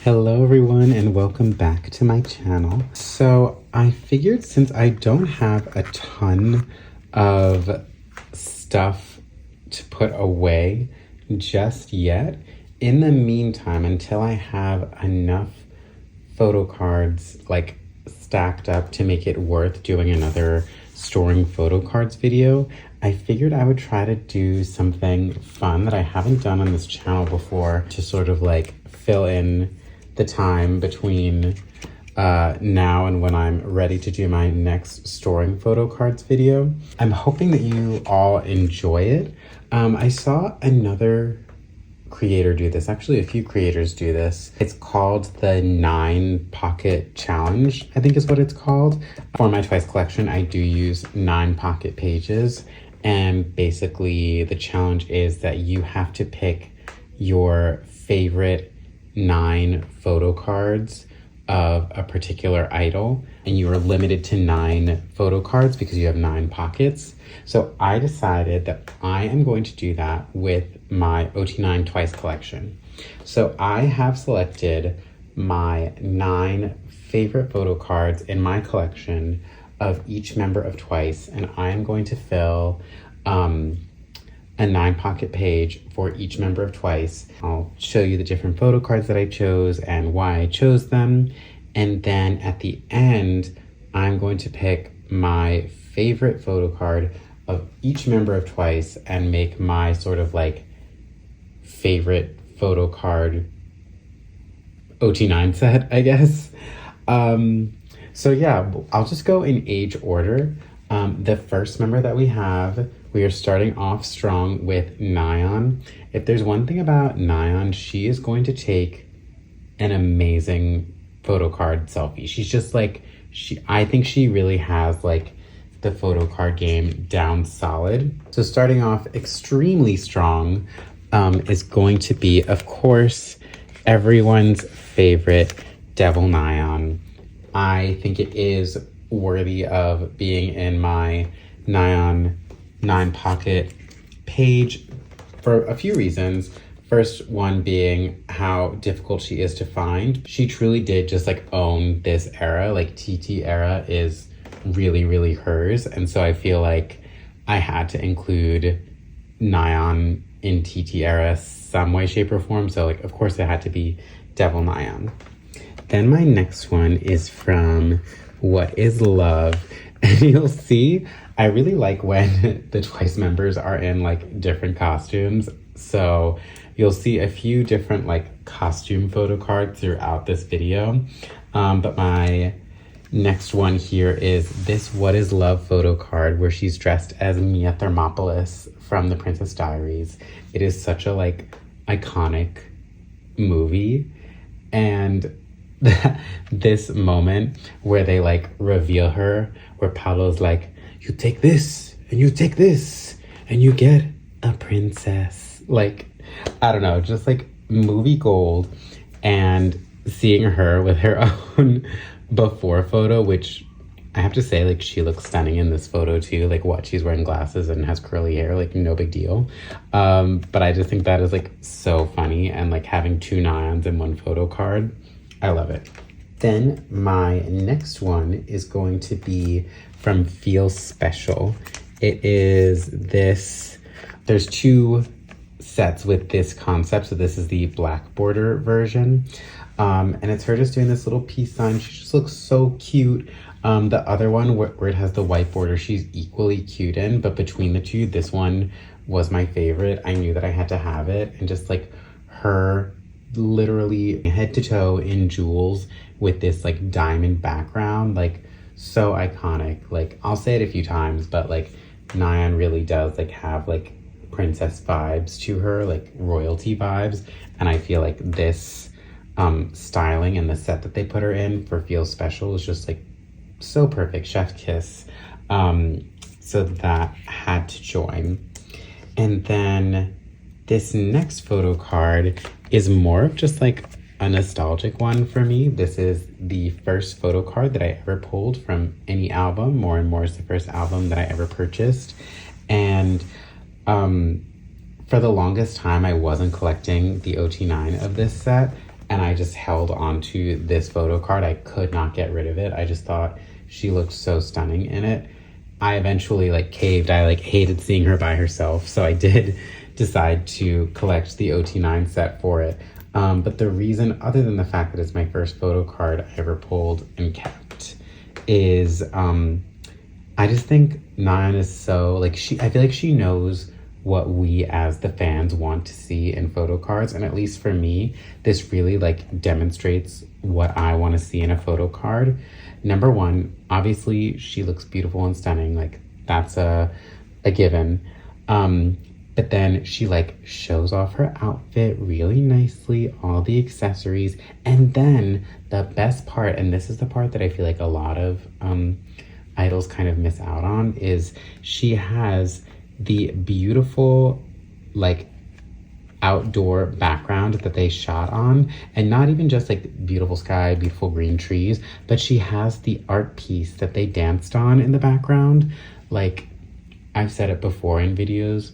Hello everyone and welcome back to my channel. So I figured since I don't have a ton of stuff to put away just yet, in the meantime, until I have enough photo cards like stacked up to make it worth doing another storing photo cards video, I figured I would try to do something fun that I haven't done on this channel before to sort of like fill in the time between now and when I'm ready to do my next storing photo cards video. I'm hoping that you all enjoy it. I saw another creator do this, actually a few creators do this. It's called the 9 pocket challenge, I think is what it's called. For my Twice collection, I do use 9 pocket pages, and basically the challenge is that you have to pick your favorite 9 photo cards of a particular idol, and you are limited to 9 photo cards because you have 9 pockets. So I decided that I am going to do that with my OT9 Twice collection. So I have selected my 9 favorite photo cards in my collection of each member of Twice, and I am going to fill a 9 pocket page for each member of Twice. I'll show you the different photo cards that I chose and why I chose them. And then at the end, I'm going to pick my favorite photo card of each member of Twice and make my sort of like favorite photo card OT9 set, I guess. So yeah, I'll just go in age order. The first member that we are starting off strong with Nyan. If there's one thing about Nyan, she is going to take an amazing photo card selfie. She's just like, I think she really has like the photo card game down solid. So starting off extremely strong is going to be, of course, everyone's favorite Devil Nyan. I think it is worthy of being in my Nyan 9 pocket page for a few reasons. First one being how difficult she is to find. She truly did just like own this era. Like TT era is really, really hers. And so I feel like I had to include Nyan in TT era some way, shape, or form. So like, of course it had to be Devil Nyan. Then my next one is from What Is Love? And you'll see, I really like when the Twice members are in like different costumes. So you'll see a few different like costume photo cards throughout this video. But my next one here is this What Is Love photo card where she's dressed as Mia Thermopolis from The Princess Diaries. It is such a like iconic movie. And this moment where they like reveal her, where Paolo's like, you take this and you take this and you get a princess. Like, I don't know, just like movie gold. And seeing her with her own before photo, which I have to say, like, she looks stunning in this photo too. Like, what, she's wearing glasses and has curly hair, like no big deal. But I just think that is like so funny, and like having 2 Nyans in one photo card, I love it. Then my next one is going to be from Feel Special. It is this, there's 2 sets with this concept. So this is the black border version. And it's her just doing this little peace sign. She just looks so cute. The other one where it has the white border, she's equally cute in, but between the 2, this one was my favorite. I knew that I had to have it. And just like her literally head to toe in jewels with this like diamond background, like so iconic. Like, I'll say it a few times, but like Nyan really does like have like princess vibes to her, like royalty vibes. And I feel like this styling and the set that they put her in for Feel Special is just like so perfect, chef's kiss. So that had to join. And then this next photo card is more of just like a nostalgic one for me. This is the first photo card that I ever pulled from any album. More and More is the first album that I ever purchased. And for the longest time, I wasn't collecting the OT9 of this set, and I just held on to this photo card. I could not get rid of it. I just thought she looked so stunning in it. I eventually like caved. I like hated seeing her by herself, so I did decide to collect the OT9 set for it. But the reason, other than the fact that it's my first photo card I ever pulled and kept, is I just think Nayeon is so, like, I feel like she knows what we as the fans want to see in photo cards. And at least for me, this really like demonstrates what I want to see in a photo card. Number one, obviously she looks beautiful and stunning. Like that's a given. But then she like shows off her outfit really nicely, all the accessories. And then the best part, and this is the part that I feel like a lot of idols kind of miss out on, is she has the beautiful like outdoor background that they shot on, and not even just like beautiful sky, beautiful green trees, but she has the art piece that they danced on in the background. Like I've said it before in videos,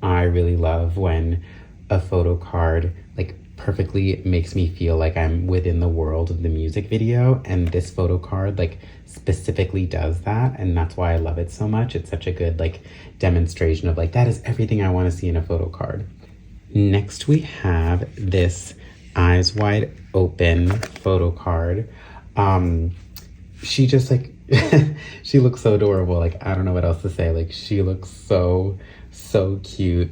I really love when a photo card like perfectly makes me feel like I'm within the world of the music video, and this photo card like specifically does that, and that's why I love it so much. It's such a good like demonstration of like that is everything I want to see in a photo card. Next we have this Eyes Wide Open photo card. She just like she looks so adorable. Like I don't know what else to say. Like she looks so cute.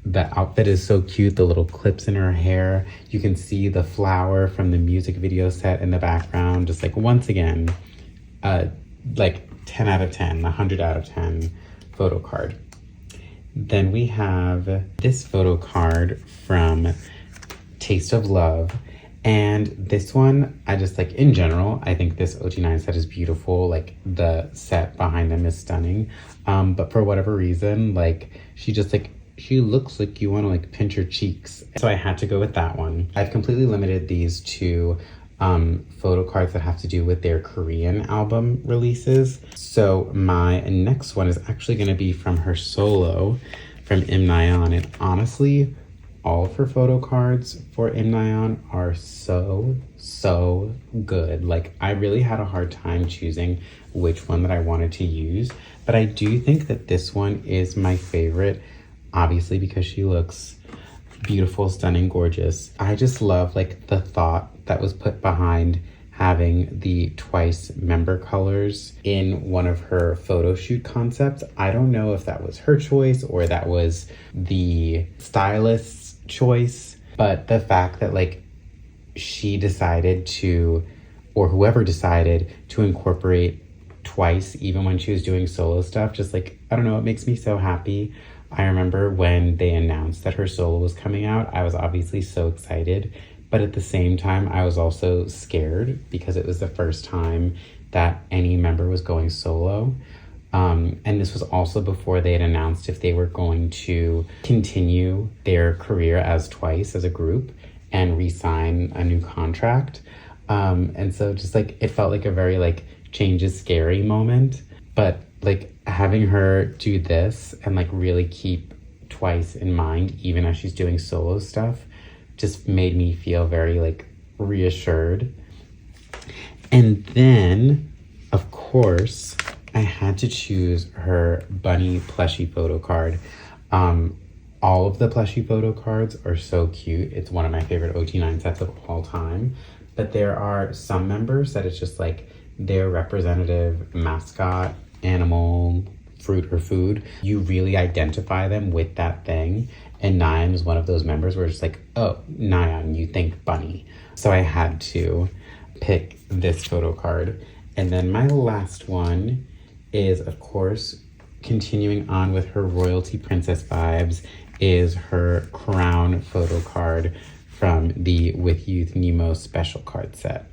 The outfit is so cute, the little clips in her hair. You can see the flower from the music video set in the background. Just like once again, like 10 out of 10, 100 out of 10 photo card. Then we have this photo card from Taste of Love. And this one, I just like, in general, I think this OT9 set is beautiful. Like the set behind them is stunning. But for whatever reason, like she just like, she looks like you want to like pinch her cheeks. So I had to go with that one. I've completely limited these to photo cards that have to do with their Korean album releases. So my next one is actually going to be from her solo from Nayeon. And honestly, all of her photo cards for Nayeon are so good. Like I really had a hard time choosing which one that I wanted to use, but I do think that this one is my favorite, obviously because she looks beautiful, stunning, gorgeous. I just love like the thought that was put behind having the Twice member colors in one of her photo shoot concepts. I don't know if that was her choice or that was the stylist's choice, but the fact that like she decided to, or whoever decided to incorporate Twice even when she was doing solo stuff, just like, I don't know, it makes me so happy. I remember when they announced that her solo was coming out, I was obviously so excited, but at the same time, I was also scared because it was the first time that any member was going solo. And this was also before they had announced if they were going to continue their career as Twice as a group and re-sign a new contract. And so just like, it felt like a very like change is scary moment, but like having her do this and like really keep Twice in mind, even as she's doing solo stuff, just made me feel very like reassured. And then of course I had to choose her bunny plushie photo card. All of the plushie photo cards are so cute. It's one of my favorite OT9 sets of all time, but there are some members that it's just like their representative mascot, animal, fruit or food, you really identify them with that thing. And Nayeon is one of those members where it's like, oh, Nayeon, you think bunny. So I had to pick this photo card. And then my last one is, of course, continuing on with her royalty princess vibes, is her crown photo card from the With Youth Nemo special card set.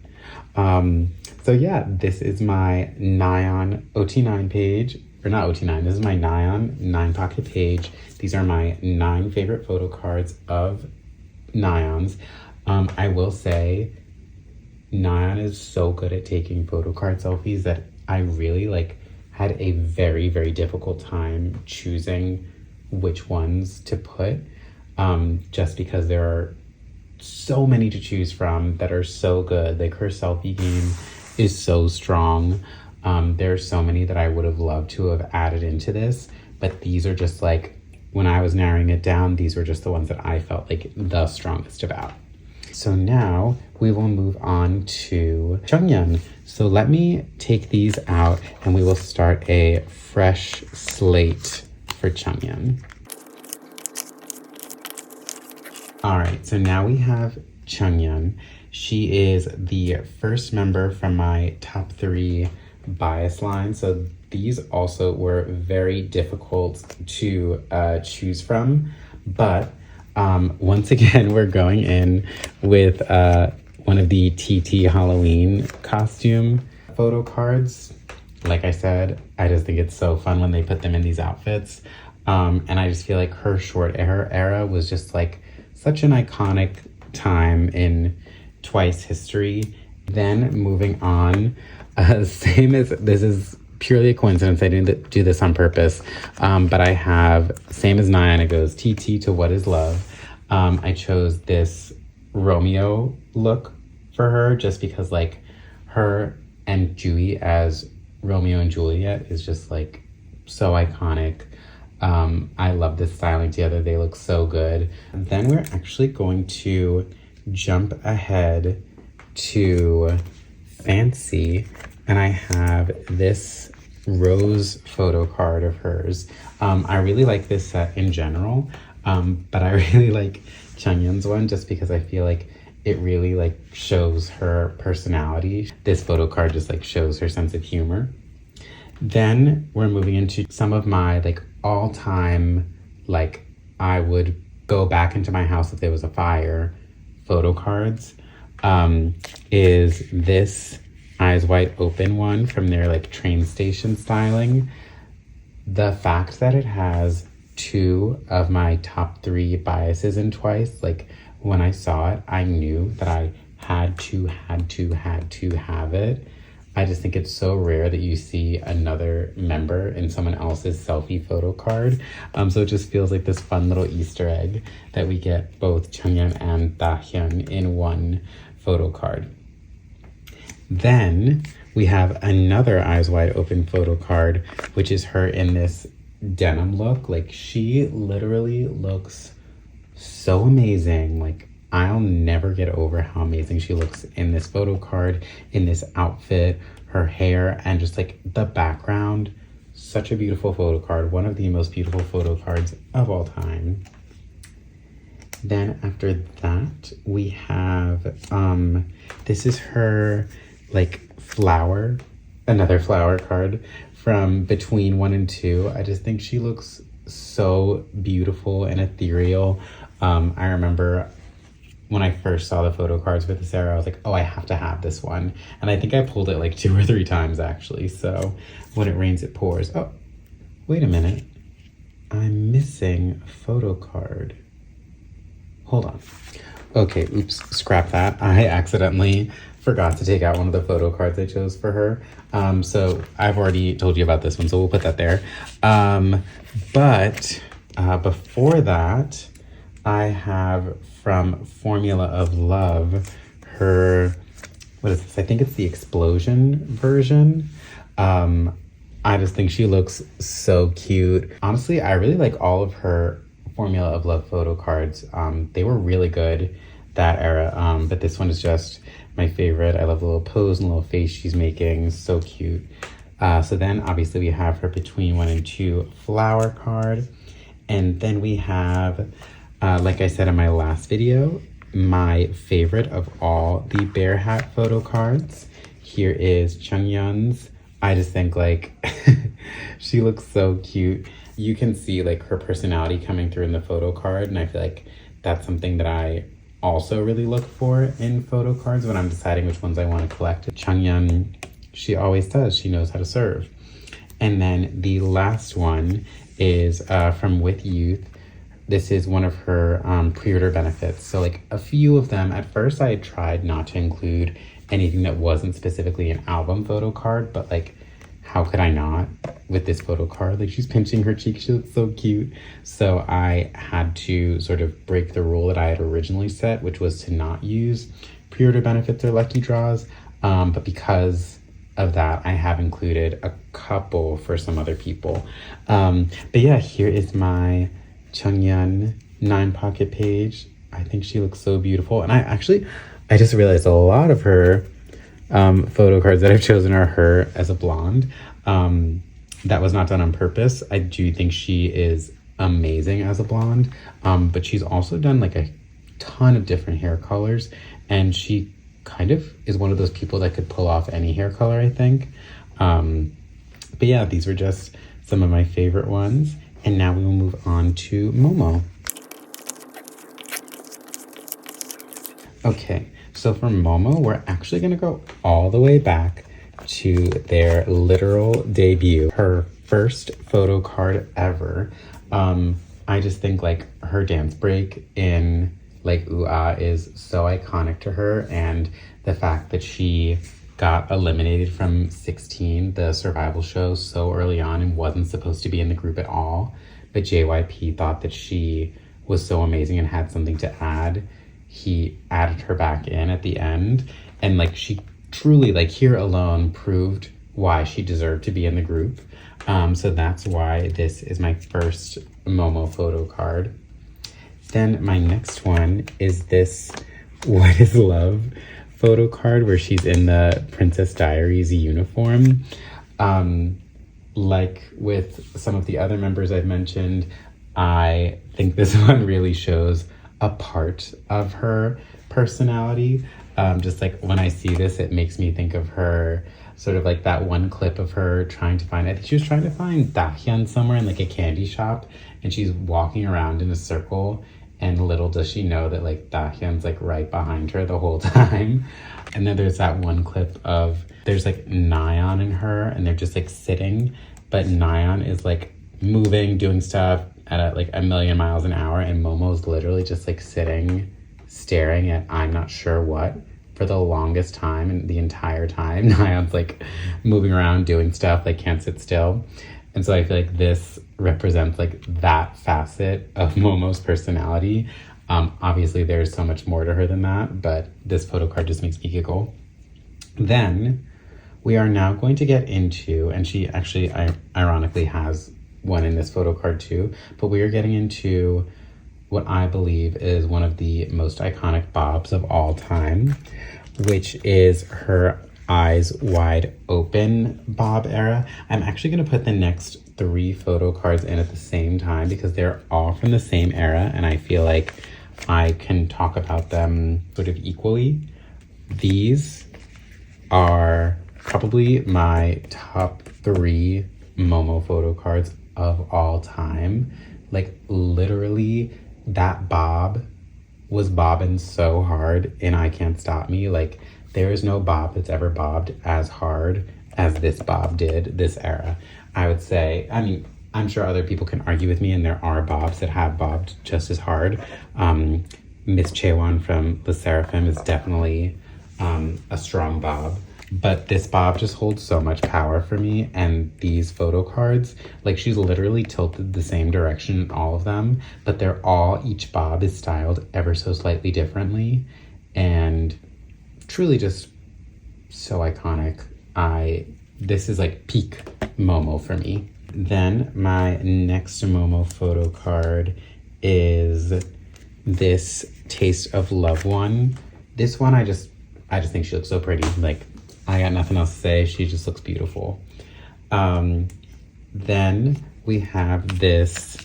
So yeah, this is my Nayeon OT9 page, or not OT9, this is my Nayeon 9 pocket page. These are my 9 favorite photo cards of Nayeon's. I will say Nyan is so good at taking photo card selfies that I really like had a very, very difficult time choosing which ones to put, just because there are so many to choose from that are so good. Like her selfie game is so strong. There are so many that I would have loved to have added into this, but these are just like, when I was narrowing it down, these were just the ones that I felt like the strongest about. So now we will move on to Chungyeon. So let me take these out and we will start a fresh slate for Chungyeon. All right, so now we have Chungyeon. She is the first member from my top 3 bias line. So these also were very difficult to choose from, but once again, we're going in with one of the TT Halloween costume photo cards. Like I said, I just think it's so fun when they put them in these outfits. And I just feel like her short hair era was just like such an iconic time in Twice history. Then moving on, same as, this is purely a coincidence, I didn't do this on purpose, but I have, same as Nyan, it goes TT to What Is Love. I chose this Romeo look for her just because like her and Jui as Romeo and Juliet is just like so iconic. I love this styling together, they look so good. Then we're actually going to jump ahead to Fancy, and I have this rose photo card of hers. I really like this set in general, but I really like Chungyeon's one just because I feel like it really like shows her personality. This photo card just like shows her sense of humor. Then we're moving into some of my like all-time, like I would go back into my house if there was a fire photo cards. Is this Eyes Wide Open one from their like train station styling. The fact that it has 2 of my top 3 biases in Twice, like when I saw it, I knew that I had to have it. I just think it's so rare that you see another member in someone else's selfie photo card. So it just feels like this fun little Easter egg that we get both Chungyeon and Dahyun in one photo card. Then we have another Eyes Wide Open photo card, which is her in this denim look. Like she literally looks so amazing. Like I'll never get over how amazing she looks in this photo card, in this outfit, her hair, and just like the background. Such a beautiful photo card. One of the most beautiful photo cards of all time. Then after that, we have, this is her like another flower card from Between 1 and 2. I just think she looks so beautiful and ethereal. I remember when I first saw the photo cards for this era, I was like, oh, I have to have this one. And I think I pulled it like 2 or 3 times actually. So when it rains, it pours. Oh, wait a minute. I'm missing a photo card. Hold on. Okay, oops, scrap that. I accidentally forgot to take out one of the photo cards I chose for her. So I've already told you about this one, so we'll put that there. But before that, I have from Formula of Love, her, what is this? I think it's the Explosion version. I just think she looks so cute. Honestly, I really like all of her Formula of Love photo cards. They were really good that era, but this one is just my favorite. I love the little pose and little face she's making, so cute. So then obviously we have her Between 1 and 2 flower card. And then we have, like I said in my last video, my favorite of all the bear hat photo cards. Here is Chungyeon's. I just think like, she looks so cute. You can see like her personality coming through in the photo card, and I feel like that's something that I also really look for in photo cards when I'm deciding which ones I want to collect. Chungyeon, she always does. She knows how to serve. And then the last one is from With Youth, this is one of her pre-order benefits. So like a few of them, at first I had tried not to include anything that wasn't specifically an album photo card, but like how could I not with this photo card? Like she's pinching her cheek, she looks so cute. So I had to sort of break the rule that I had originally set, which was to not use pre-order benefits or lucky draws. But because of that, I have included a couple for some other people. But yeah, here is my Changyeon 9 pocket page. I think she looks so beautiful. And I just realized a lot of her photo cards that I've chosen are her as a blonde. That was not done on purpose. I do think she is amazing as a blonde, but she's also done like a ton of different hair colors, and she kind of is one of those people that could pull off any hair color, I think. But yeah, these were just some of my favorite ones, and now we will move on to Momo. Okay, so for Momo, we're actually gonna go all the way back to their literal debut, her first photo card ever. I just think like her dance break in like Ooh Ah is so iconic to her, and the fact that she got eliminated from 16, the survival show, so early on and wasn't supposed to be in the group at all, but JYP thought that she was so amazing and had something to add. He added her back in at the end, and like she truly, like here alone, proved why she deserved to be in the group. So that's why this is my first Momo photo card. Then my next one is this What is Love photo card where she's in the Princess Diaries uniform. Like with some of the other members I've mentioned, I think this one really shows a part of her personality. Just like when I see this, it makes me think of her, sort of like that one clip of her trying to find, I think she was trying to find Dahyun somewhere in like a candy shop, and she's walking around in a circle, and little does she know that like Dahyun's like right behind her the whole time. And then there's that one clip of, there's like Nayeon and her, and they're just like sitting, but Nayeon is like moving, doing stuff at like a million miles an hour, and Momo's literally just like sitting, staring at I'm not sure what for the longest time, and the entire time Nayeon's like moving around, doing stuff, like can't sit still. And so I feel like this represents like that facet of Momo's personality. Obviously there's so much more to her than that, but this photo card just makes me giggle. Then we are now going to get into, and she actually ironically has one in this photo card too, but we are getting into what I believe is one of the most iconic bobs of all time, which is her eyes wide open bob era. I'm actually going to put the next 3 photo cards in at the same time because they're all from the same era, and I feel like I can talk about them sort of equally. These are probably my top 3 Momo photo cards of all time. Like literally that bob was bobbing so hard in I Can't Stop Me. Like there is no bob that's ever bobbed as hard as this bob did this era. I would say, I mean, I'm sure other people can argue with me, and there are bobs that have bobbed just as hard. Miss Chaewon from Le Sserafim is definitely a strong bob. But this bob just holds so much power for me, and these photo cards, like she's literally tilted the same direction in all of them, but each bob is styled ever so slightly differently, and truly just so iconic. This is like peak Momo for me. Then my next Momo photo card is this Taste of Love one. This one, I just think she looks so pretty. Like, I got nothing else to say. She just looks beautiful. Then we have this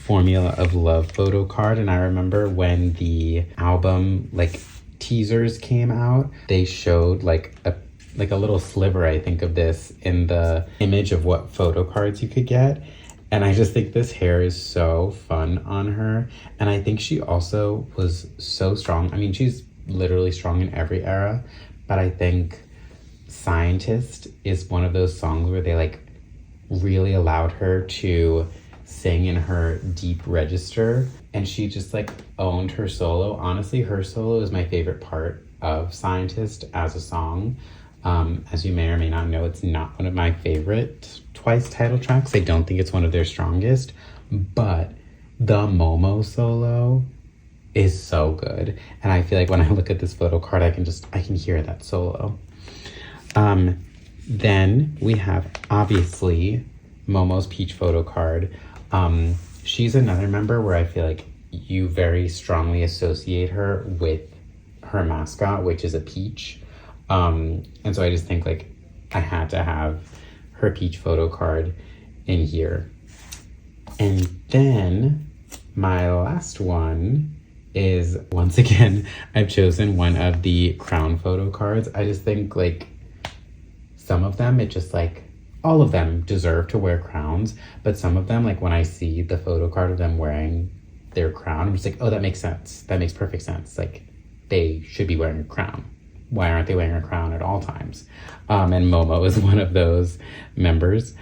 Formula of Love photo card. And I remember when the album, like, teasers came out, they showed like a little sliver, I think, of this in the image of what photo cards you could get. And I just think this hair is so fun on her. And I think she also was so strong. I mean, she's literally strong in every era, but I think Scientist is one of those songs where they like really allowed her to sing in her deep register and she just like owned her solo. Honestly, her solo is my favorite part of Scientist as a song. As you may or may not know, it's not one of my favorite Twice title tracks. I don't think it's one of their strongest, but the Momo solo is so good. And I feel like when I look at this photo card, I can hear that solo. Then we have obviously Momo's Peach photo card. She's another member where I feel like you very strongly associate her with her mascot, which is a peach. And so I just think like I had to have her Peach photo card in here. And then my last one is, once again, I've chosen one of the crown photo cards. I just think like some of them, it just like, all of them deserve to wear crowns, but some of them, like when I see the photo card of them wearing their crown, I'm just like, oh, that makes sense. That makes perfect sense. Like they should be wearing a crown. Why aren't they wearing a crown at all times? And Momo is one of those members.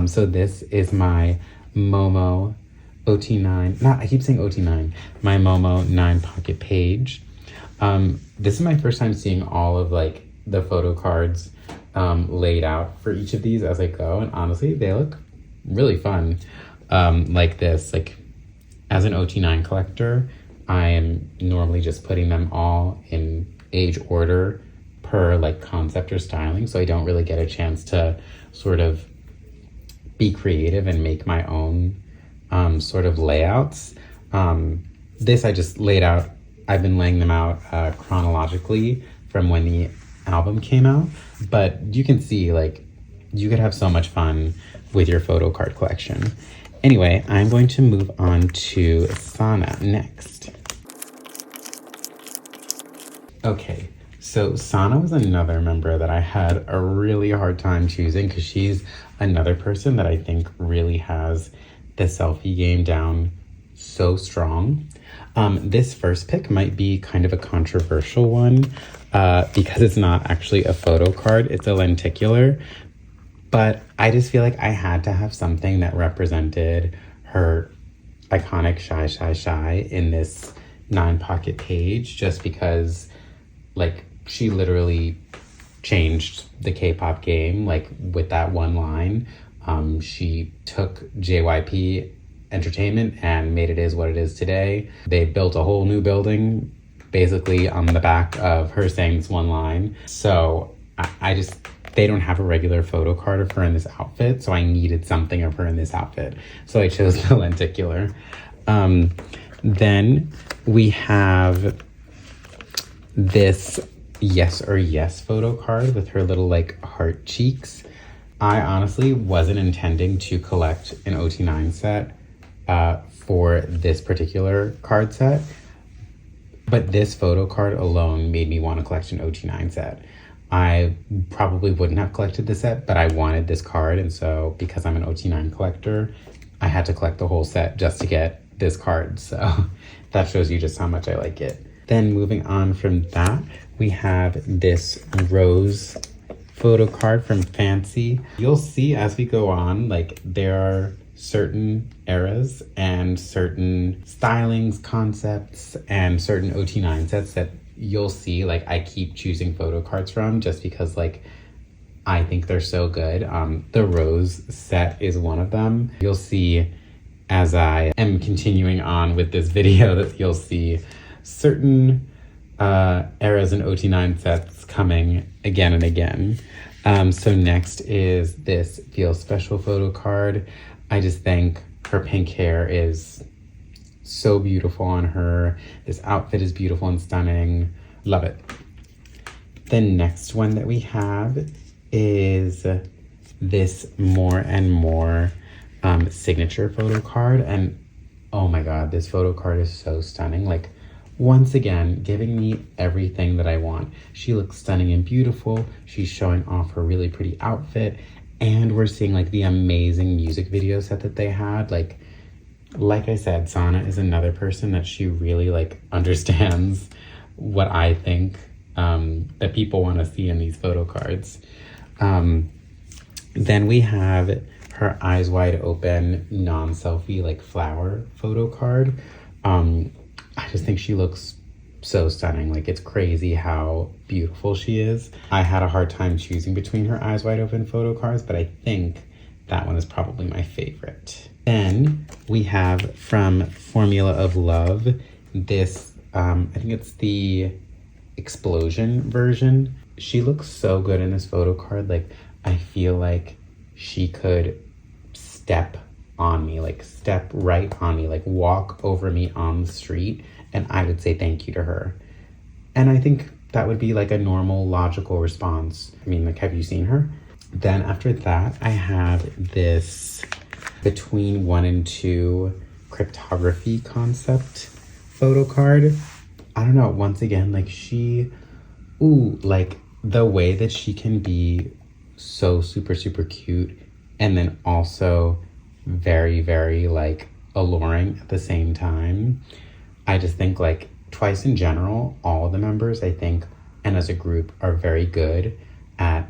So this is my Momo OT9, I keep saying OT9, my Momo 9 pocket page. This is my first time seeing all of like the photo cards laid out for each of these as I go, and honestly they look really fun. Like this, like as an OT9 collector, I am normally just putting them all in age order per like concept or styling, so I don't really get a chance to sort of be creative and make my own sort of layouts. This I just laid out, I've been laying them out chronologically from when the album came out, but you can see like you could have so much fun with your photo card collection. Anyway, I'm going to move on to Sana next. Okay, so Sana was another member that I had a really hard time choosing because she's another person that I think really has the selfie game down so strong. This first pick might be kind of a controversial one because it's not actually a photo card, it's a lenticular. But I just feel like I had to have something that represented her iconic Shy Shy Shy in this 9 pocket page, just because like she literally changed the K-pop game like with that one line. She took JYP Entertainment and made it is what it is today. They built a whole new building basically on the back of her saying this one line. So I just, they don't have a regular photo card of her in this outfit, so I needed something of her in this outfit. So I chose the lenticular. Then we have this Yes or Yes photo card with her little like heart cheeks. I honestly wasn't intending to collect an OT9 set for this particular card set, but this photo card alone made me want to collect an OT9 set. I probably wouldn't have collected this set, but I wanted this card, and so because I'm an OT9 collector, I had to collect the whole set just to get this card. So that shows you just how much I like it. Then moving on from that, we have this rose photo card from Fancy. You'll see as we go on, like there are certain eras and certain stylings, concepts, and certain OT9 sets that you'll see like I keep choosing photo cards from just because like I think they're so good. The rose set is one of them. You'll see as I am continuing on with this video that you'll see certain eras and OT9 sets coming again and again. So next is this Feel Special photo card. I just think her pink hair is so beautiful on her. This outfit is beautiful and stunning. Love it. The next one that we have is this More and More signature photo card. And oh my God, this photo card is so stunning. Like, once again, giving me everything that I want. She looks stunning and beautiful. She's showing off her really pretty outfit. And we're seeing like the amazing music video set that they had. Like I said, Sana is another person that she really like understands what I think that people want to see in these photo cards. Then we have her Eyes Wide Open non-selfie like flower photo card. I just think she looks so stunning. Like, it's crazy how beautiful she is. I had a hard time choosing between her Eyes Wide Open photo cards, but I think that one is probably my favorite. Then we have from Formula of Love this, I think it's the Explosion version. She looks so good in this photo card. Like, I feel like she could step on me, like step right on me, like walk over me on the street, and I would say thank you to her. And I think that would be like a normal, logical response. I mean, like, have you seen her? Then after that, I have this Between 1 and 2 cryptography concept photo card. I don't know, once again, like like the way that she can be so super, super cute and then also very, very like alluring at the same time. I just think like Twice in general, all the members, I think, and as a group, are very good at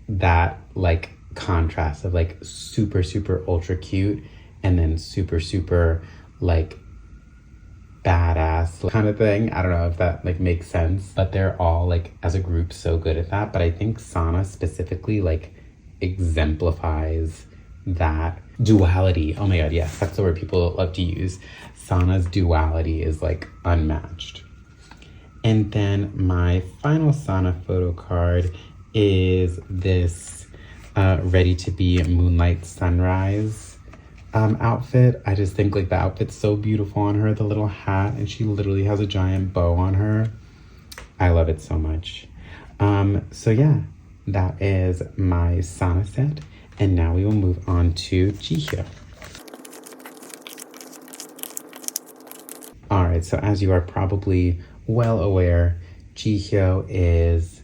that like contrast of like super, super ultra cute and then super, super like badass kind of thing. I don't know if that like makes sense, but they're all like as a group so good at that. But I think Sana specifically like exemplifies that duality. Oh my god, yes, that's the word people love to use. Sana's duality is like unmatched. And then my final Sana photo card is this Ready to Be Moonlight Sunrise outfit. I just think like the outfit's so beautiful on her, the little hat, and she literally has a giant bow on her. I love it so much. So yeah, that is my Sana set. And now we will move on to Jihyo. All right, so as you are probably well aware, Jihyo is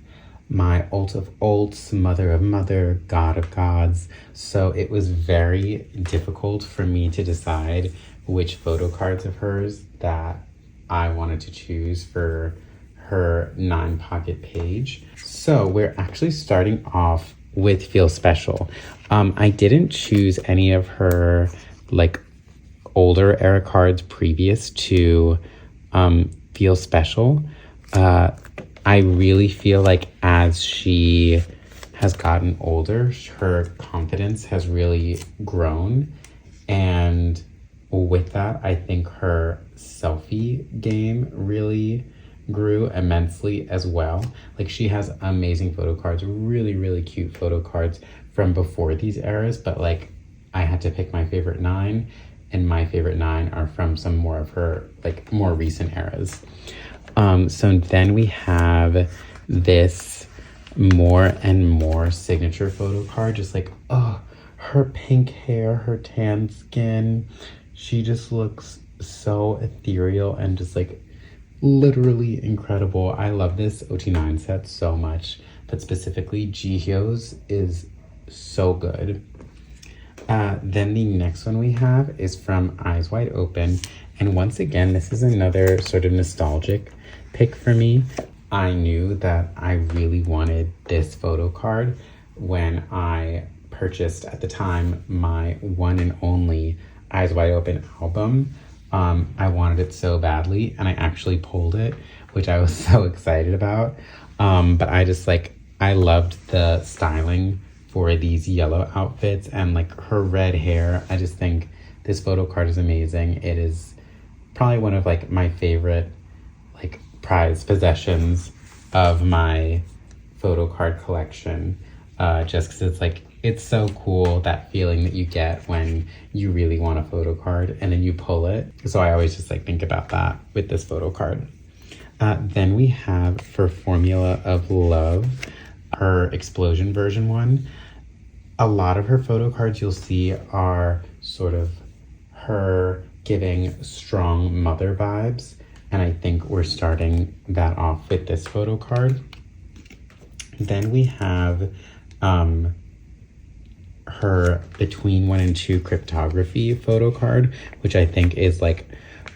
my ult of ults, mother of mother, god of gods. So it was very difficult for me to decide which photo cards of hers that I wanted to choose for her 9-pocket page. So we're actually starting off with Feel Special. I didn't choose any of her like older era cards previous to Feel Special. I really feel like as she has gotten older, her confidence has really grown. And with that, I think her selfie game really grew immensely as well. Like, she has amazing photo cards, really, really cute photo cards from before these eras, but like I had to pick my favorite 9, and my favorite 9 are from some more of her like more recent eras. So then we have this More and More signature photo card, just like, oh, her pink hair, her tan skin, she just looks so ethereal and just like literally incredible. I love this OT9 set so much, but specifically Jihyo's is so good. Then the next one we have is from Eyes Wide Open, and once again, this is another sort of nostalgic pick for me. I knew that I really wanted this photo card when I purchased at the time my one and only Eyes Wide Open album. I wanted it so badly, and I actually pulled it, which I was so excited about. But I just like, I loved the styling for these yellow outfits and like her red hair. I just think this photo card is amazing. It is probably one of like my favorite like prized possessions of my photo card collection, just because it's like, it's so cool, that feeling that you get when you really want a photo card and then you pull it. So I always just like think about that with this photo card. Then we have for Formula of Love, her Explosion version one. A lot of her photo cards you'll see are sort of her giving strong mother vibes. And I think we're starting that off with this photo card. Then we have her Between 1 and 2 cryptography photo card, which I think is like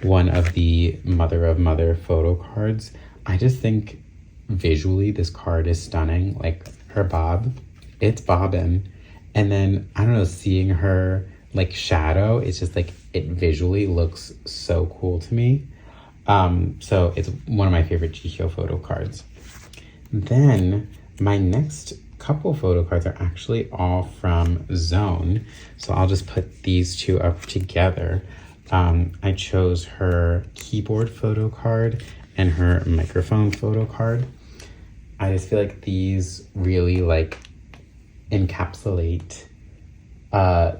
one of the mother of mother photo cards. I just think visually this card is stunning. Like her bob, it's bobbing. And then, I don't know, seeing her like shadow, it's just like it visually looks so cool to me. So it's one of my favorite Jihyo photo cards. Then my next couple photo cards are actually all from Zone. So I'll just put these two up together. I chose her keyboard photo card and her microphone photo card. I just feel like these really like encapsulate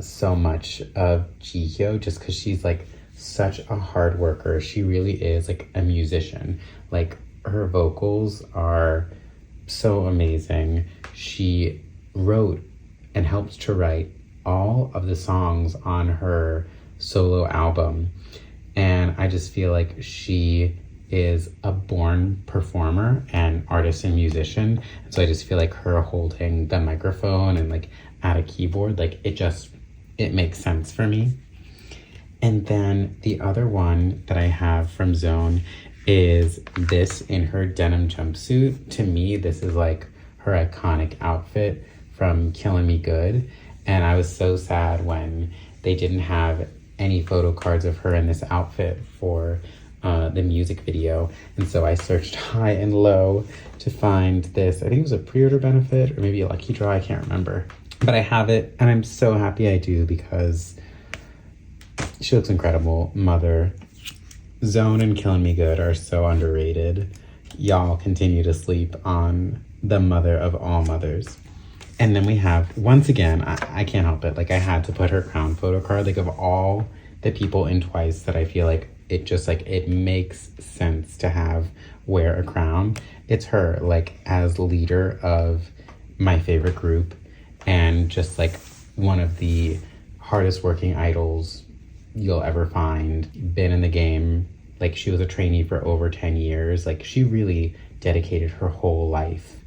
so much of Jihyo, just because she's like such a hard worker. She really is like a musician. Like her vocals are so amazing. She wrote and helped to write all of the songs on her solo album. And I just feel like she is a born performer and artist and musician. And so I just feel like her holding the microphone and like at a keyboard, like it makes sense for me. And then the other one that I have from Zone is this in her denim jumpsuit. To me, this is like her iconic outfit from Killing Me Good. And I was so sad when they didn't have any photo cards of her in this outfit for the music video. And so I searched high and low to find this. I think it was a pre-order benefit or maybe a lucky draw, I can't remember. But I have it and I'm so happy I do because she looks incredible. Mother. Zone and Killing Me Good are so underrated. Y'all continue to sleep on the mother of all mothers. And then we have, once again, I can't help it. Like I had to put her crown photo card. Like of all the people in Twice that I feel like it just like, it makes sense to have wear a crown. It's her, like as leader of my favorite group and just like one of the hardest working idols you'll ever find. Been in the game, like she was a trainee for over 10 years. Like she really dedicated her whole life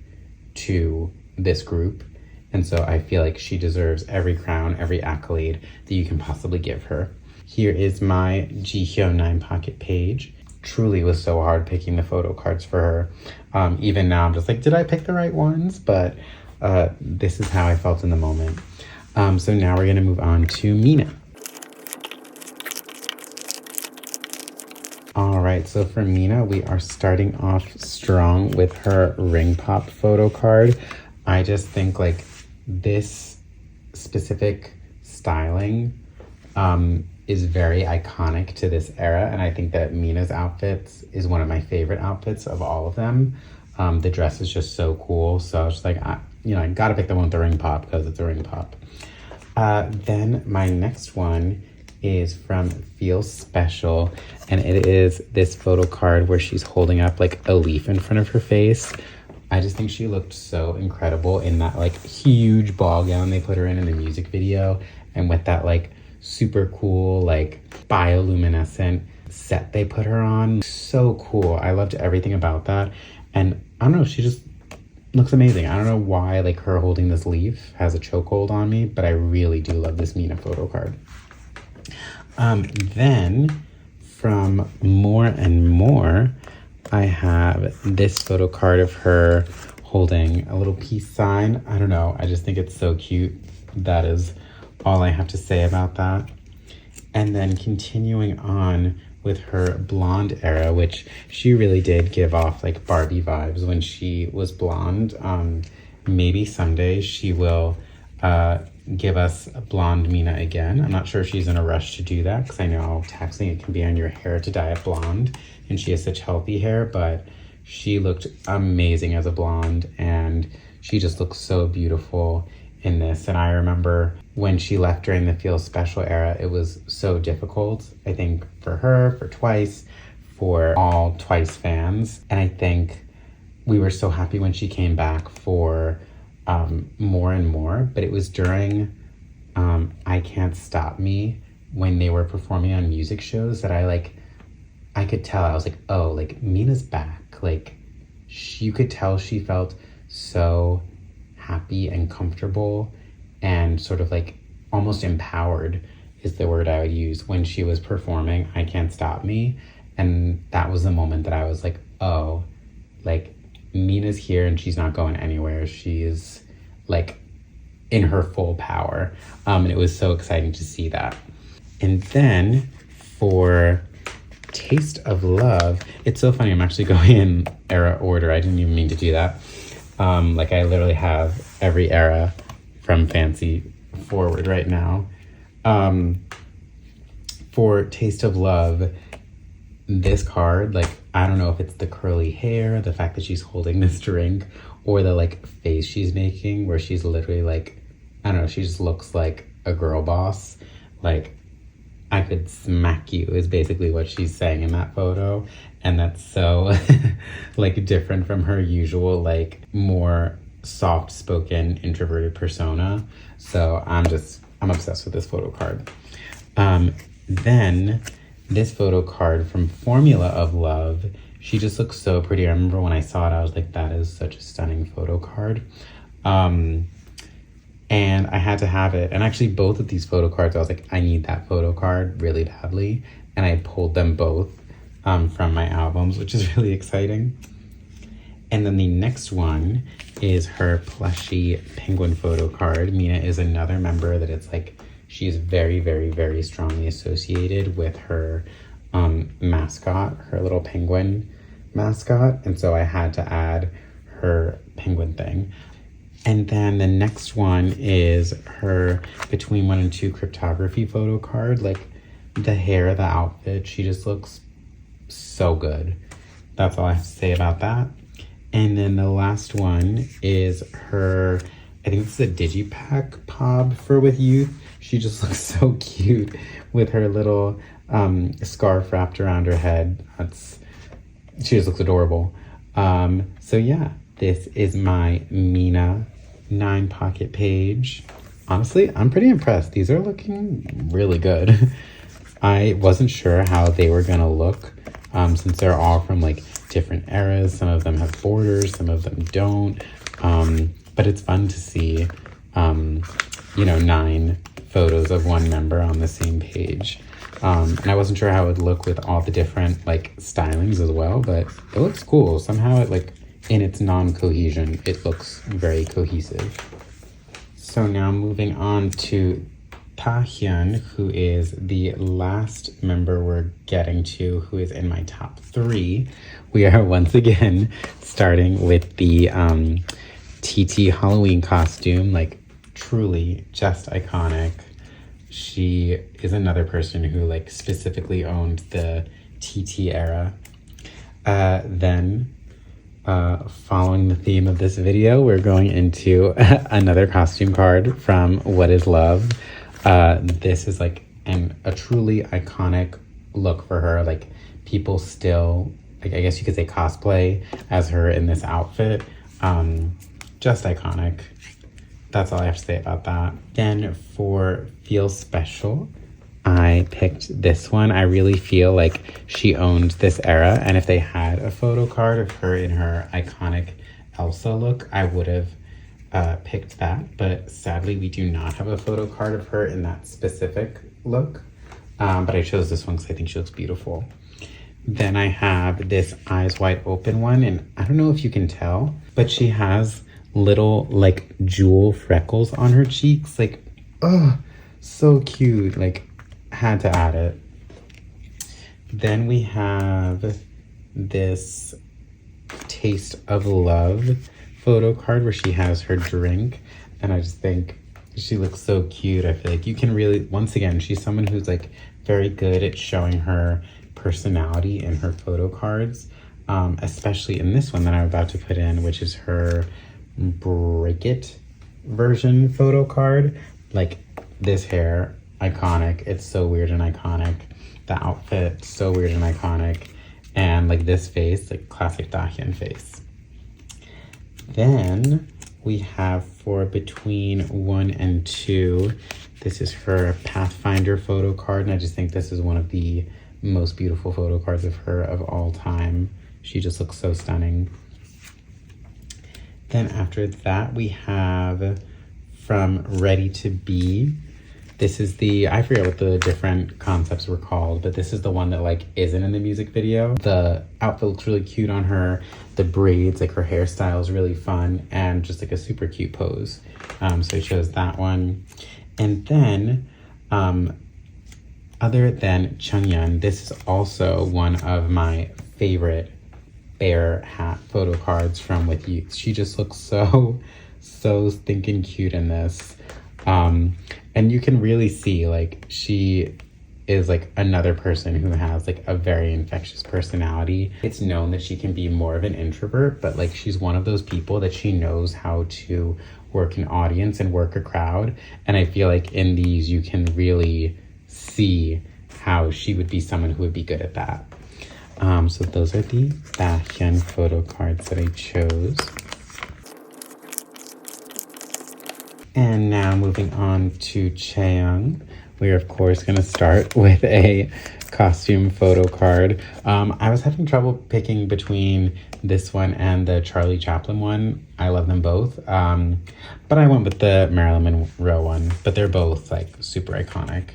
to this group. And so I feel like she deserves every crown, every accolade that you can possibly give her. Here is my Jihyo 9 pocket page. Truly was so hard picking the photo cards for her. Even now I'm just like, did I pick the right ones? But this is how I felt in the moment. So now we're gonna move on to Mina. All right, so for Mina, we are starting off strong with her Ring Pop photo card. I just think like this specific styling is very iconic to this era. And I think that Mina's outfits is one of my favorite outfits of all of them. The dress is just so cool. So I was just like, I gotta pick the one with the ring pop because it's a ring pop. Then my next one is from Feel Special, and it is this photo card where she's holding up like a leaf in front of her face. I just think she looked so incredible in that like huge ball gown they put her in the music video, and with that like super cool like bioluminescent set they put her on. So cool. I loved everything about that. And I don't know, she just looks amazing. I don't know why like her holding this leaf has a chokehold on me, but I really do love this Mina photo card. Then from More and More, I have this photo card of her holding a little peace sign. I don't know, I just think it's so cute. That is all I have to say about that. And then continuing on with her blonde era, which she really did give off like Barbie vibes when she was blonde. Maybe someday she will give us a blonde Mina again. I'm not sure if she's in a rush to do that because I know how taxing it can be on your hair to dye it blonde, and she has such healthy hair, but she looked amazing as a blonde and she just looks so beautiful in this. And I remember when she left during the Feel Special era, it was so difficult, I think, for her, for Twice, for all Twice fans. And I think we were so happy when she came back for More and More, but it was during I Can't Stop Me when they were performing on music shows that I could tell. I was like, oh, like Mina's back. Like you could tell she felt so happy and comfortable and sort of like almost empowered is the word I would use when she was performing I Can't Stop Me. And that was the moment that I was like, oh, like Mina's here and she's not going anywhere. She's like in her full power. And it was so exciting to see that. And then for Taste of Love, it's so funny, I'm actually going in era order. I didn't even mean to do that. Like I literally have every era from Fancy forward right now. For Taste of Love, this card, like, I don't know if it's the curly hair, the fact that she's holding this drink, or the like face she's making where she's literally like, I don't know, she just looks like a girl boss. Like, I could smack you is basically what she's saying in that photo. And that's so like different from her usual, like more soft spoken introverted persona. So I'm obsessed with this photo card. Then this photo card from Formula of Love, she just looks so pretty. I remember when I saw it, I was like, that is such a stunning photo card. And I had to have it. And actually both of these photo cards, I was like, I need that photo card really badly. And I pulled them both from my albums, which is really exciting. And then the next one is her plushie penguin photo card. Mina is another member that it's like, she's very, very, very strongly associated with her mascot, her little penguin mascot. And so I had to add her penguin thing. And then the next one is her Between 1 and 2 cryptography photo card. Like the hair, the outfit, she just looks so good. That's all I have to say about that. And then the last one is her, I think this is a Digipack Pob for With Youth. She just looks so cute with her little scarf wrapped around her head. She just looks adorable. So yeah, this is my Mina 9 pocket page. Honestly, I'm pretty impressed. These are looking really good. I wasn't sure how they were gonna look since they're all from like different eras. Some of them have borders, some of them don't. But it's fun to see, 9 photos of one member on the same page. And I wasn't sure how it would look with all the different like stylings as well, but it looks cool. Somehow it like in its non-cohesion, it looks very cohesive. So now moving on to Tahyun, who is the last member we're getting to, who is in my top 3. We are once again starting with the TT Halloween costume, like truly just iconic. She is another person who like specifically owned the TT era. Then following the theme of this video, we're going into another costume card from What Is Love. This is like a truly iconic look for her. Like people still, like I guess you could say cosplay as her in this outfit. Just iconic. That's all I have to say about that. Then for Feel Special, I picked this one. I really feel like she owned this era, and if they had a photo card of her in her iconic Elsa look, I would have picked that, but sadly we do not have a photo card of her in that specific look. But I chose this one because I think she looks beautiful. Then I have this Eyes Wide Open one, and I don't know if you can tell, but she has little like jewel freckles on her cheeks. Like, oh, so cute. Like, had to add it. Then we have this Taste of Love photo card where she has her drink, and I just think she looks so cute. I feel like you can really, once again, she's someone who's like very good at showing her personality in her photo cards, especially in this one that I'm about to put in, which is her Break It version photo card. Like this hair, iconic. It's so weird and iconic. The outfit, so weird and iconic. And like this face, like classic Tahyun face. Then we have for Between 1 and 2, this is her Pathfinder photo card, and I just think this is one of the most beautiful photo cards of her of all time. She just looks so stunning. Then after that, we have from Ready to Be. This is the, I forget what the different concepts were called, but this is the one that like isn't in the music video. The outfit looks really cute on her. The braids, like her hairstyle is really fun and just like a super cute pose. So I chose that one. And then other than Changyan, this is also one of my favorite bear hat photo cards from With Youth. She just looks so stinking cute in this. And you can really see like she is like another person who has like a very infectious personality. It's known that she can be more of an introvert, but like she's one of those people that she knows how to work an audience and work a crowd. And I feel like in these you can really see how she would be someone who would be good at that. So those are the Baekhyun photo cards that I chose. And now moving on to Chaeyoung. We're of course going to start with a costume photo card. I was having trouble picking between this one and the Charlie Chaplin one. I love them both. But I went with the Marilyn Monroe one, but they're both like super iconic.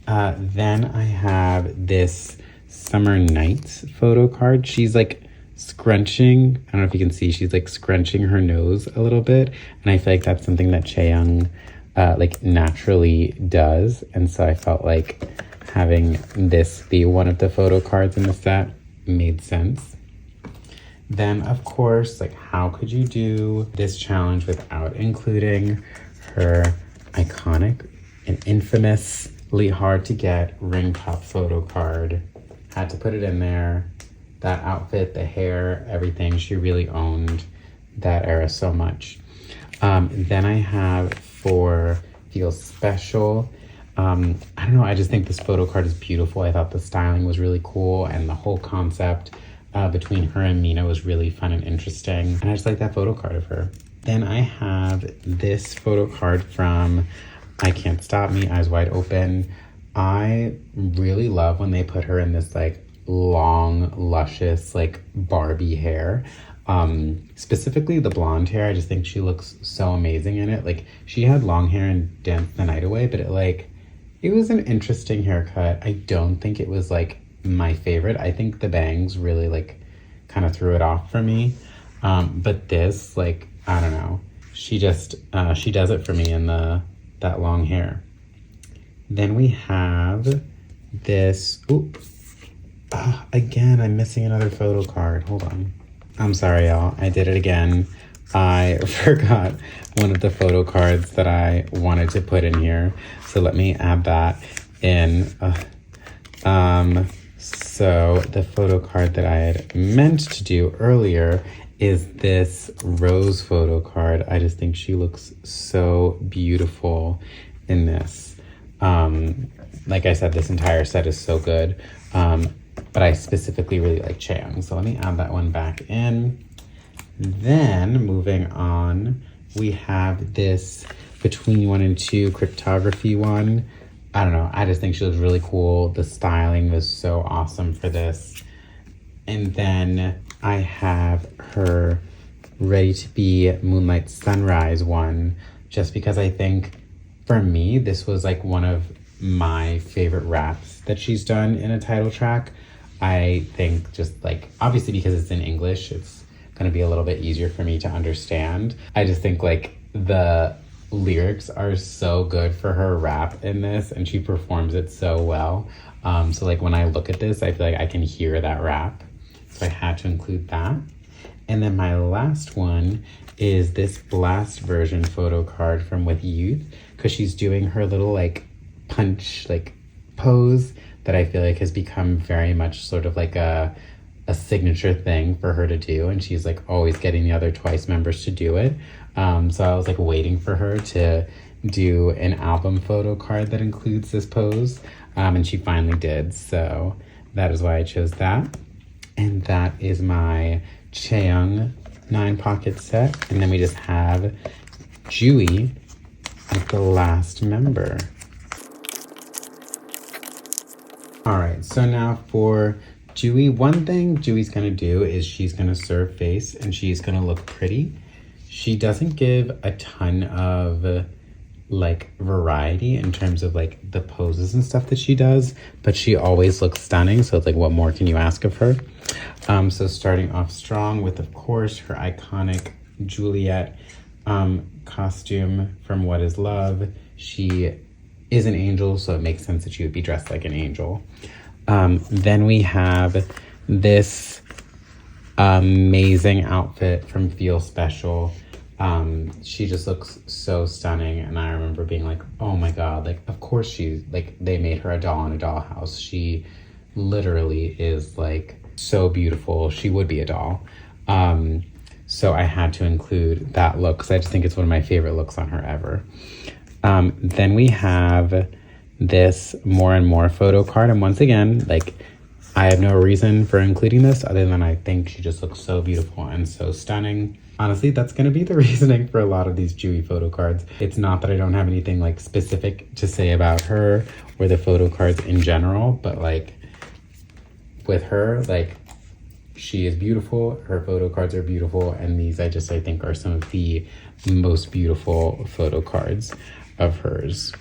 Then I have this Summer Nights photo card. She's like scrunching, I don't know if you can see, she's like scrunching her nose a little bit. And I feel like that's something that Chaeyoung like naturally does. And so I felt like having this be one of the photo cards in the set made sense. Then of course, like how could you do this challenge without including her iconic and infamously hard to get ring pop photo card. Had to put it in there. That outfit, the hair, everything, she really owned that era so much. Then I have for Feel Special. I don't know, I just think this photo card is beautiful. I thought the styling was really cool and the whole concept between her and Mina was really fun and interesting. And I just like that photo card of her. Then I have this photo card from I Can't Stop Me, Eyes Wide Open. I really love when they put her in this like long, luscious, like Barbie hair. Specifically the blonde hair, I just think she looks so amazing in it. Like she had long hair in Dance the Night Away, but it was an interesting haircut. I don't think it was like my favorite. I think the bangs really like kind of threw it off for me. But this, like, I don't know. She just, she does it for me in that long hair. Then we have this, again, I'm missing another photo card. Hold on. I'm sorry, y'all. I did it again. I forgot one of the photo cards that I wanted to put in here. So let me add that in. So the photo card that I had meant to do earlier is this Rose photo card. I just think she looks so beautiful in this. Like I said, this entire set is so good. But I specifically really like Chaeyoung. So let me add that one back in. Then moving on, we have this Between 1 and 2 cryptography one. I don't know, I just think she looks really cool. The styling was so awesome for this. And then I have her Ready to Be Moonlight Sunrise one, just because I think for me, this was like one of my favorite raps that she's done in a title track. I think just like, obviously because it's in English, it's gonna be a little bit easier for me to understand. I just think like the lyrics are so good for her rap in this and she performs it so well. So like when I look at this, I feel like I can hear that rap. So I had to include that. And then my last one is this Blast version photo card from With Youth, because she's doing her little like punch like pose that I feel like has become very much sort of like a signature thing for her to do, and she's like always getting the other Twice members to do it. So I was like waiting for her to do an album photo card that includes this pose, and she finally did. So that is why I chose that. And that is my Chaeyoung 9-pocket set. And then we just have Jui as the last member. All right, so now for Jui, one thing Jui's gonna do is she's gonna serve face and she's gonna look pretty. She doesn't give a ton of like variety in terms of like the poses and stuff that she does, but she always looks stunning. So it's like, what more can you ask of her? So starting off strong with, of course, her iconic Juliet costume from What Is Love. She is an angel, so it makes sense that she would be dressed like an angel. Then we have this amazing outfit from Feel Special. She just looks so stunning, and I remember being like, oh my god, like of course she's like, they made her a doll in a dollhouse. She literally is like so beautiful. She would be a doll. So I had to include that look because I just think it's one of my favorite looks on her ever. Then we have this More and More photo card, and once again, like, I have no reason for including this other than I think she just looks so beautiful and so stunning. Honestly, that's going to be the reasoning for a lot of these Chewy photo cards. It's not that I don't have anything like specific to say about her or the photo cards in general, but like with her, like, she is beautiful, her photo cards are beautiful, and these I think are some of the most beautiful photo cards of hers.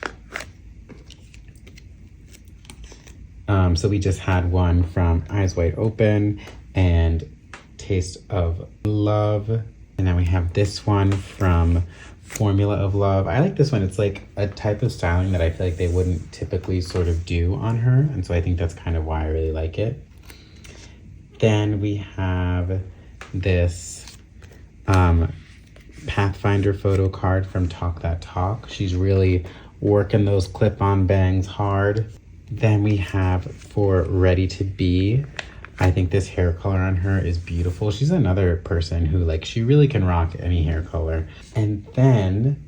So we just had one from Eyes Wide Open and Taste of Love. And then we have this one from Formula of Love. I like this one. It's like a type of styling that I feel like they wouldn't typically sort of do on her. And so I think that's kind of why I really like it. Then we have this Pathfinder photo card from Talk That Talk. She's really working those clip-on bangs hard. Then we have for Ready to Be. I think this hair color on her is beautiful. She's another person who, like, she really can rock any hair color. And then,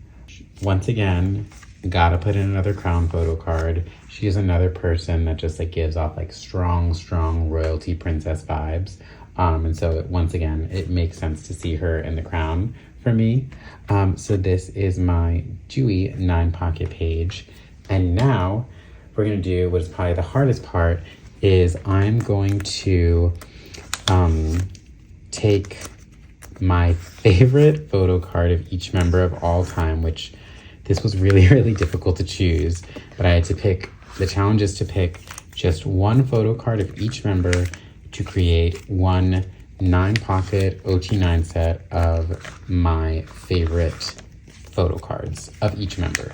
once again, gotta put in another crown photo card. She is another person that just like gives off like strong royalty princess vibes. And so once again, it makes sense to see her in the crown for me. So this is my Chewy 9 pocket page. And now we're gonna do what is probably the hardest part, is I'm going to take my favorite photo card of each member of all time, which this was really difficult to choose, but I had to pick, the challenge is to pick just one photo card of each member to create one 9-pocket OT9 set of my favorite photo cards of each member.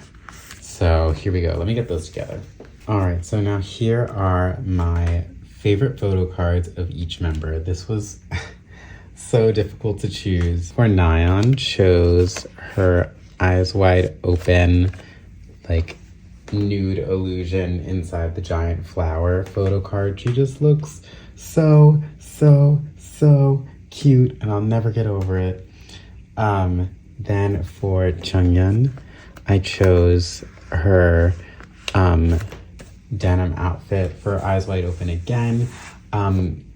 So here we go, let me get those together. All right, so now here are my favorite photo cards of each member. This was so difficult to choose. For Nyan, chose her Eyes Wide Open, like nude illusion inside the giant flower photo card. She just looks so cute, and I'll never get over it. Then for Chungyun, I chose her denim outfit for Eyes Wide Open again.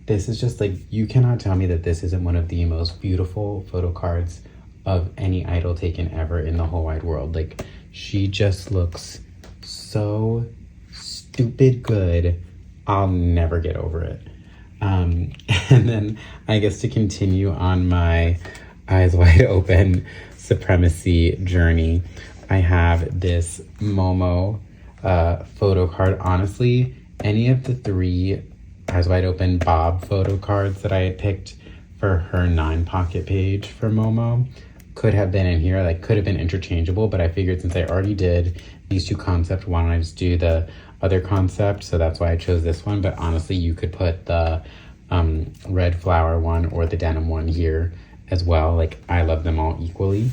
This is just like, you cannot tell me that this isn't one of the most beautiful photo cards of any idol taken ever in the whole wide world. Like, she just looks so stupid good. I'll never get over it. And then I guess to continue on my Eyes Wide Open supremacy journey, I have this Momo photo card. Honestly, any of the 3 Eyes Wide Open Bob photo cards that I had picked for her 9-pocket page for Momo could have been in here, like could have been interchangeable, but I figured since I already did these 2 concepts, why don't I just do the other concept? So that's why I chose this one. But honestly, you could put the red flower one or the denim one here as well. Like, I love them all equally.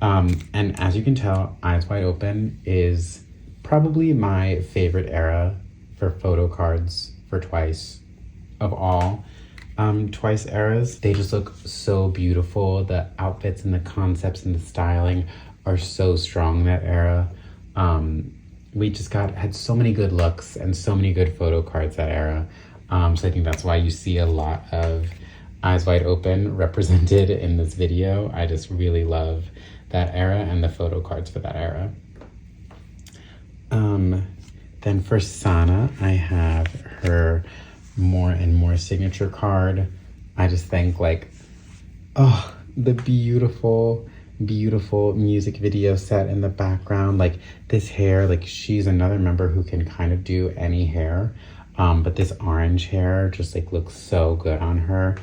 And as you can tell, Eyes Wide Open is probably my favorite era for photo cards for Twice of all. Twice eras, they just look so beautiful. The outfits and the concepts and the styling are so strong that era. We just had so many good looks and so many good photo cards that era. So I think that's why you see a lot of Eyes Wide Open represented in this video. I just really love that era and the photo cards for that era. Then for Sana, I have her More and More signature card. I just think like, oh, the beautiful music video set in the background. Like, this hair, like, she's another member who can kind of do any hair. But this orange hair just like looks so good on her.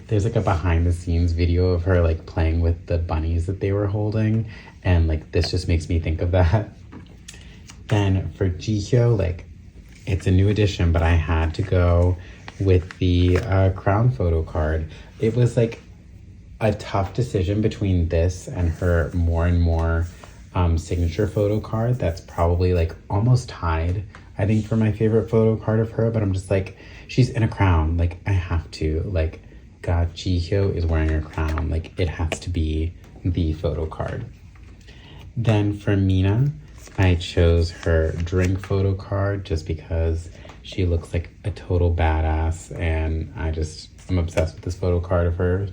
There's like a behind the scenes video of her like playing with the bunnies that they were holding. And like, this just makes me think of that. Then for Jihyo, like, it's a new edition, but I had to go with the Crown photo card. It was like a tough decision between this and her More and More signature photo card. That's probably like almost tied, I think, for my favorite photo card of her. But I'm just like, she's in a crown. Like, I have to. Like, God, Jihyo is wearing a crown. Like, it has to be the photo card. Then for Mina, I chose her drink photo card just because she looks like a total badass, and I'm obsessed with this photo card of hers.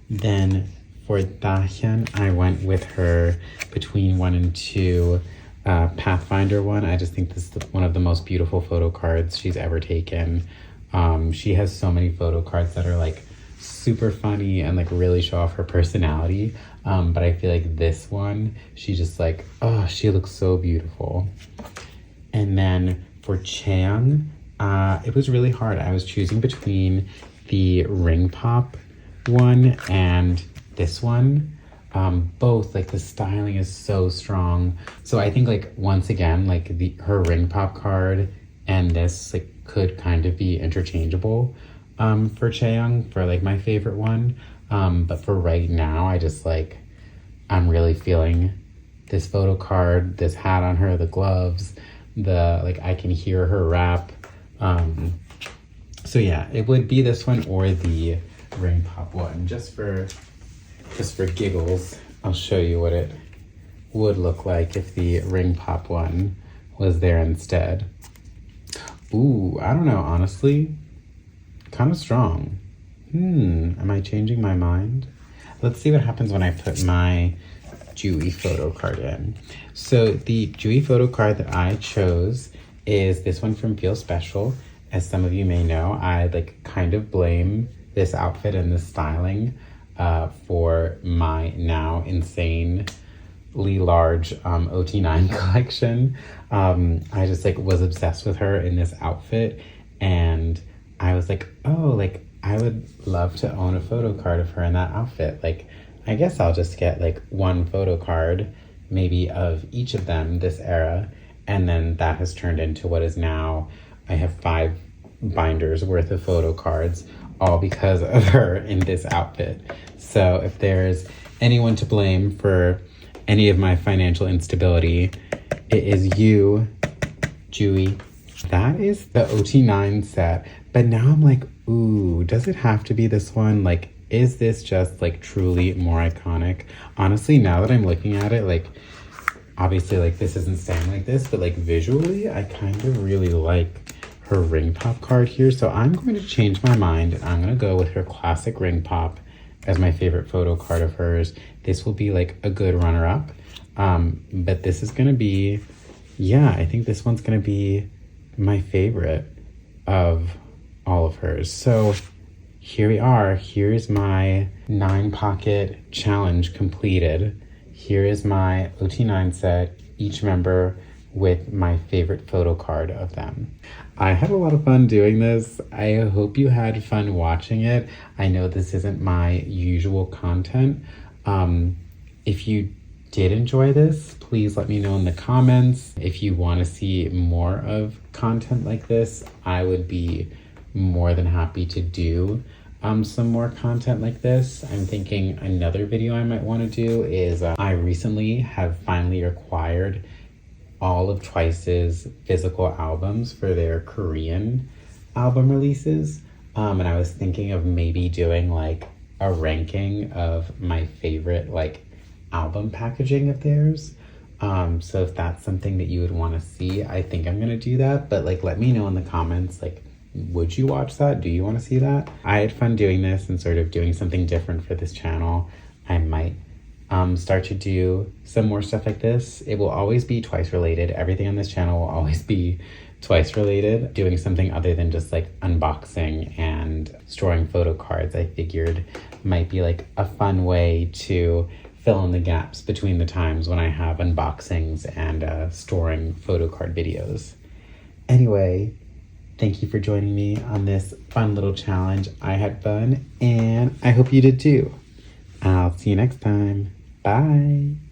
Then for Dahyun, I went with her Between 1 and 2 Pathfinder one. I just think this is one of the most beautiful photo cards she's ever taken. She has so many photo cards that are like super funny and like really show off her personality. But I feel like this one, she just like, oh, she looks so beautiful. And then for Chaeyoung, it was really hard. I was choosing between the Ring Pop one and this one. Both, like, the styling is so strong. So I think, like, once again, like her Ring Pop card and this like could kind of be interchangeable for Chaeyoung for like my favorite one. But for right now, I just like, I'm really feeling this photo card, this hat on her, the gloves, like I can hear her rap. So yeah, it would be this one or the Ring Pop one. Just for giggles, I'll show you what it would look like if the Ring Pop one was there instead. Ooh, I don't know, honestly, kind of strong. Am I changing my mind? Let's see what happens when I put my Jui photo card in. So the Jui photo card that I chose is this one from Feel Special. As some of you may know, I like kind of blame this outfit and this styling for my now insanely large OT9 collection. I just like was obsessed with her in this outfit, and I was like, oh, like I would love to own a photo card of her in that outfit. Like, I guess I'll just get like one photo card, maybe of each of them this era, and then that has turned into what is now, I have 5 binders worth of photo cards, all because of her in this outfit. So if there's anyone to blame for any of my financial instability, it is you, Jui. That is the OT9 set. But now I'm like, ooh, does it have to be this one? Like, is this just like truly more iconic? Honestly, now that I'm looking at it, like, obviously, like, this isn't staying like this, but like visually, I kind of really like her Ring Pop card here. So I'm going to change my mind, and I'm going to go with her classic Ring Pop as my favorite photo card of hers. This will be like a good runner-up. But this is going to be, yeah, I think this one's going to be my favorite of all of hers. So here we are. Here's my 9-pocket challenge completed. Here is my OT9 set, each member with my favorite photo card of them. I had a lot of fun doing this. I hope you had fun watching it. I know this isn't my usual content. If you did enjoy this, please let me know in the comments. If you want to see more of content like this, I would be more than happy to do some more content like this. I'm thinking another video I might want to do is I recently have finally acquired all of Twice's physical albums for their Korean album releases. And I was thinking of maybe doing like a ranking of my favorite like album packaging of theirs. So if that's something that you would want to see, I think I'm gonna do that. But like, let me know in the comments, like, would you watch that? Do you want to see that? I had fun doing this and sort of doing something different for this channel. I might start to do some more stuff like this. It will always be Twice related. Everything on this channel will always be Twice related. Doing something other than just like unboxing and storing photo cards, I figured might be like a fun way to fill in the gaps between the times when I have unboxings and storing photo card videos. Anyway, thank you for joining me on this fun little challenge. I had fun, and I hope you did too. I'll see you next time. Bye.